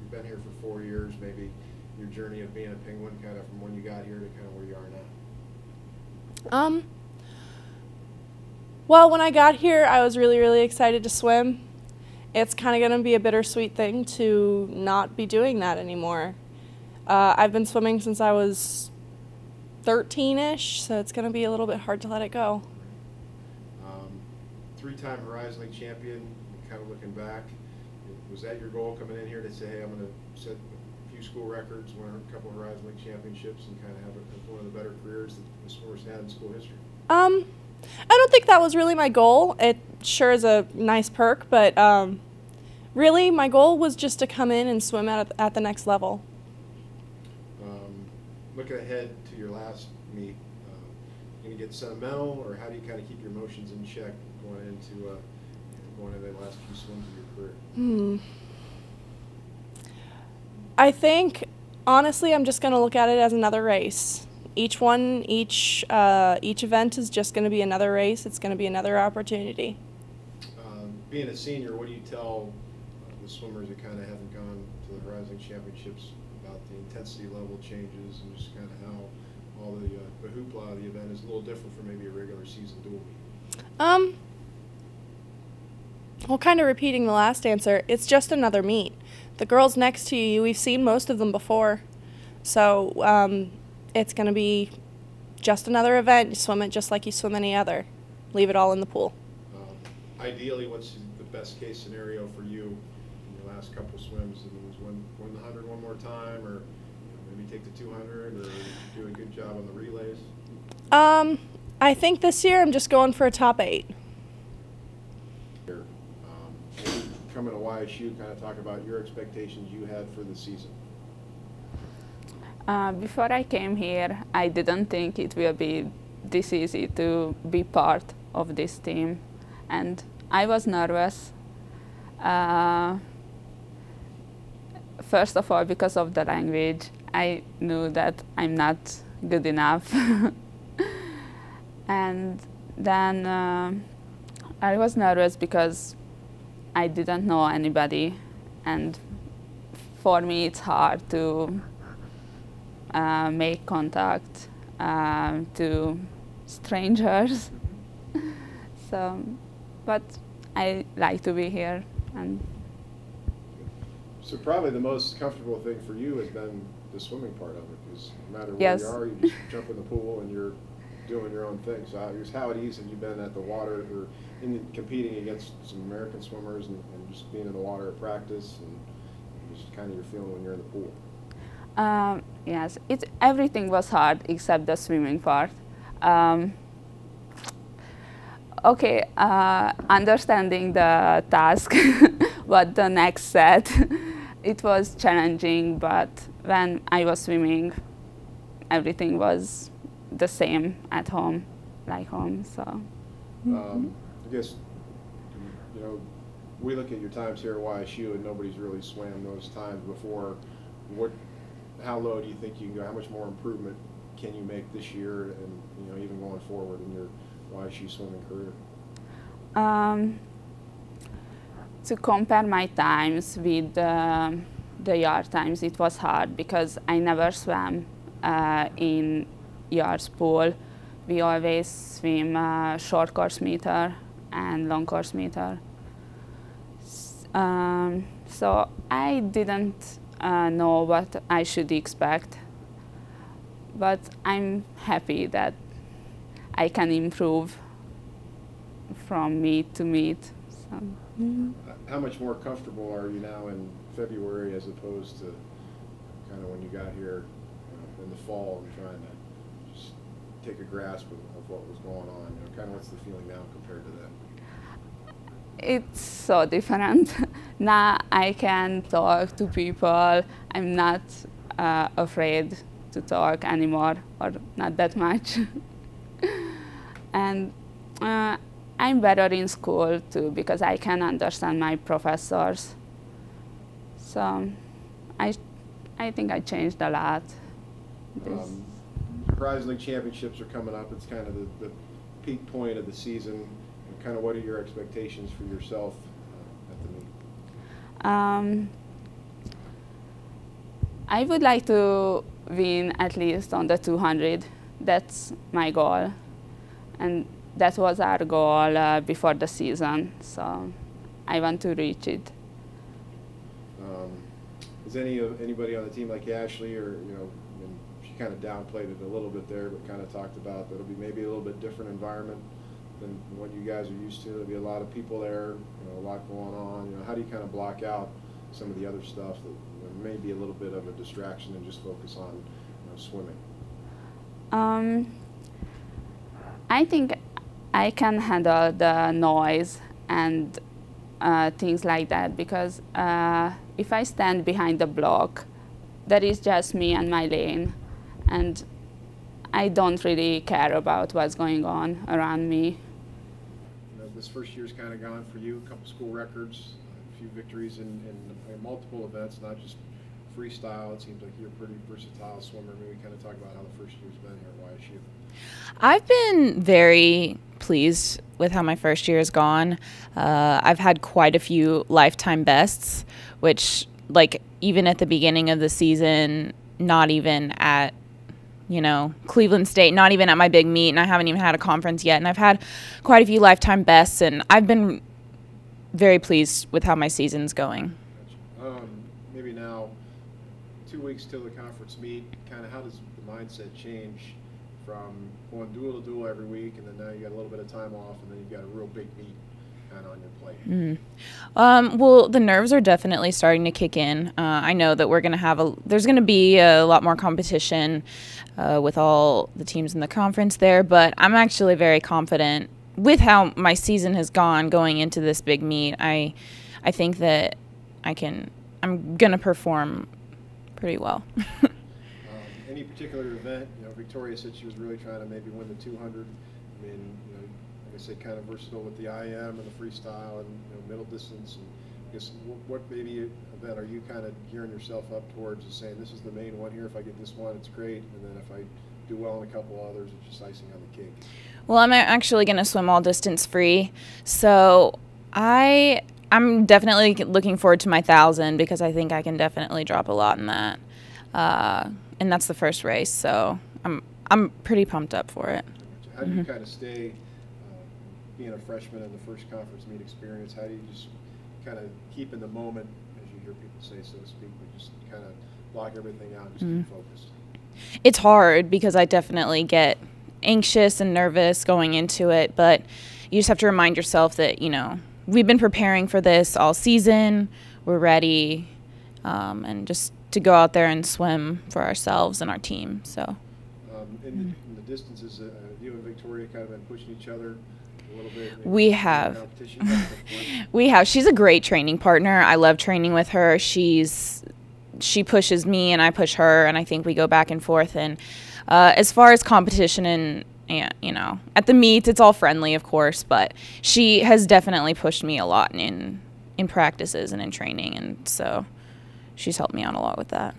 you've been here for 4 years, maybe your journey of being a Penguin, kind of from when you got here to kind of where you are now. Well, when I got here, I was really, really excited to swim. It's kind of going to be a bittersweet thing to not be doing that anymore. I've been swimming since I was 13-ish, so it's going to be a little bit hard to let it go. Three-time Horizon League champion, kind of looking back, was that your goal coming in here to say, hey, I'm going to set a few school records, win a couple of Horizon League championships, and kind of have one of the better careers that the swimmers had in school history? I don't think that was really my goal. It sure is a nice perk, but really my goal was just to come in and swim at the next level. Looking ahead to your last meet, going to get sentimental, or how do you kind of keep your emotions in check going into the last few swims of your career? I think, honestly, I'm just going to look at it as another race. Each event is just going to be another race. It's going to be another opportunity. Being a senior, what do you tell the swimmers that kind of haven't gone to the Horizon Championships about the intensity level changes and just kind of how all the hoopla of the event is a little different from maybe a regular season dual meet? Well, kind of repeating the last answer, it's just another meet. The girls next to you, we've seen most of them before. So it's going to be just another event. You swim it just like you swim any other. Leave it all in the pool. Ideally, what's the best case scenario for you in your last couple swims? Was win the 100 one more time, or maybe take the 200, or do a good job on the relays? I think this year I'm just going for a top 8. Coming to YSU, kind of talk about your expectations you had for the season. Before I came here, I didn't think it will be this easy to be part of this team, and I was nervous. First of all, because of the language, I knew that I'm not good enough. And then I was nervous because I didn't know anybody, and for me it's hard to make contact to strangers. But I like to be here. So probably the most comfortable thing for you has been the swimming part of it, because no matter where Yes. you are, you just jump in the pool and you're doing your own thing. So how at ease have you been at the water, or competing against some American swimmers, and just being in the water at practice, and just kind of your feeling when you're in the pool? Yes, everything was hard except the swimming part. Understanding the task, what the next set, it was challenging, but when I was swimming, everything was the same at home, like home. So, I guess, we look at your times here at YSU, and nobody's really swam those times before. How low do you think you can go? How much more improvement can you make this year, and even going forward in your YSU swimming career? To compare my times with the yard times, it was hard because I never swam in yard's pool. We always swim short course meter and long course meter. So I didn't know what I should expect, but I'm happy that I can improve from meet to meet. So. How much more comfortable are you now in February as opposed to kind of when you got here in the fall and trying to just take a grasp of what was going on? Kind of what's the feeling now compared to that? It's so different. Now I can talk to people. I'm not afraid to talk anymore, or not that much. And I'm better in school too, because I can understand my professors. So I think I changed a lot. Horizon League championships are coming up. It's kind of the peak point of the season. Kind of what are your expectations for yourself at the meet? I would like to win at least on the 200. That's my goal. And that was our goal before the season, so I want to reach it. Is anybody on the team like Ashley, or she kind of downplayed it a little bit there, but kind of talked about that it'll be maybe a little bit different environment than what you guys are used to. There'll be a lot of people there, a lot going on. How do you kind of block out some of the other stuff that may be a little bit of a distraction and just focus on swimming? I think I can handle the noise and things like that, because if I stand behind the block, that is just me and my lane, and I don't really care about what's going on around me. This first year's kind of gone for you. A couple school records, a few victories in multiple events, not just freestyle. It seems like you're a pretty versatile swimmer. Maybe kind of talk about how the first year's been here at YSU. I've been very pleased with how my first year has gone. I've had quite a few lifetime bests, which, like, even at the beginning of the season, not even at Cleveland State, not even at my big meet, and I haven't even had a conference yet, and I've had quite a few lifetime bests, and I've been very pleased with how my season's going. Maybe now, 2 weeks till the conference meet, kind of how does the mindset change from going dual to dual every week, and then now you got a little bit of time off, and then you've got a real big meet kind of on your plate? Well, the nerves are definitely starting to kick in. I know that there's going to be a lot more competition with all the teams in the conference there, but I'm actually very confident with how my season has gone going into this big meet. I think that I'm going to perform pretty well. Any particular event, Viktoria said she was really trying to maybe win the 200. I mean, like I said, kind of versatile with the IM and the freestyle and middle distance. And I guess what maybe event are you kind of gearing yourself up towards, and saying this is the main one here? If I get this one, it's great, and then if I do well in a couple others, it's just icing on the cake. Well, I'm actually going to swim all distance free, so I'm definitely looking forward to my 1,000, because I think I can definitely drop a lot in that, and that's the first race, so I'm pretty pumped up for it. How do you kind of stay, being a freshman in the first conference meet experience, how do you just kind of keep in the moment, as you hear people say, so to speak, but just kind of block everything out and just keep focused? It's hard, because I definitely get anxious and nervous going into it, but you just have to remind yourself that, we've been preparing for this all season, we're ready, and just to go out there and swim for ourselves and our team. So, in the distances, you and Viktoria kind of been pushing each other a little bit. We have. She's a great training partner. I love training with her. She pushes me and I push her, and I think we go back and forth. And as far as competition and at the meets, it's all friendly, of course, but she has definitely pushed me a lot in practices and in training, and so she's helped me out a lot with that.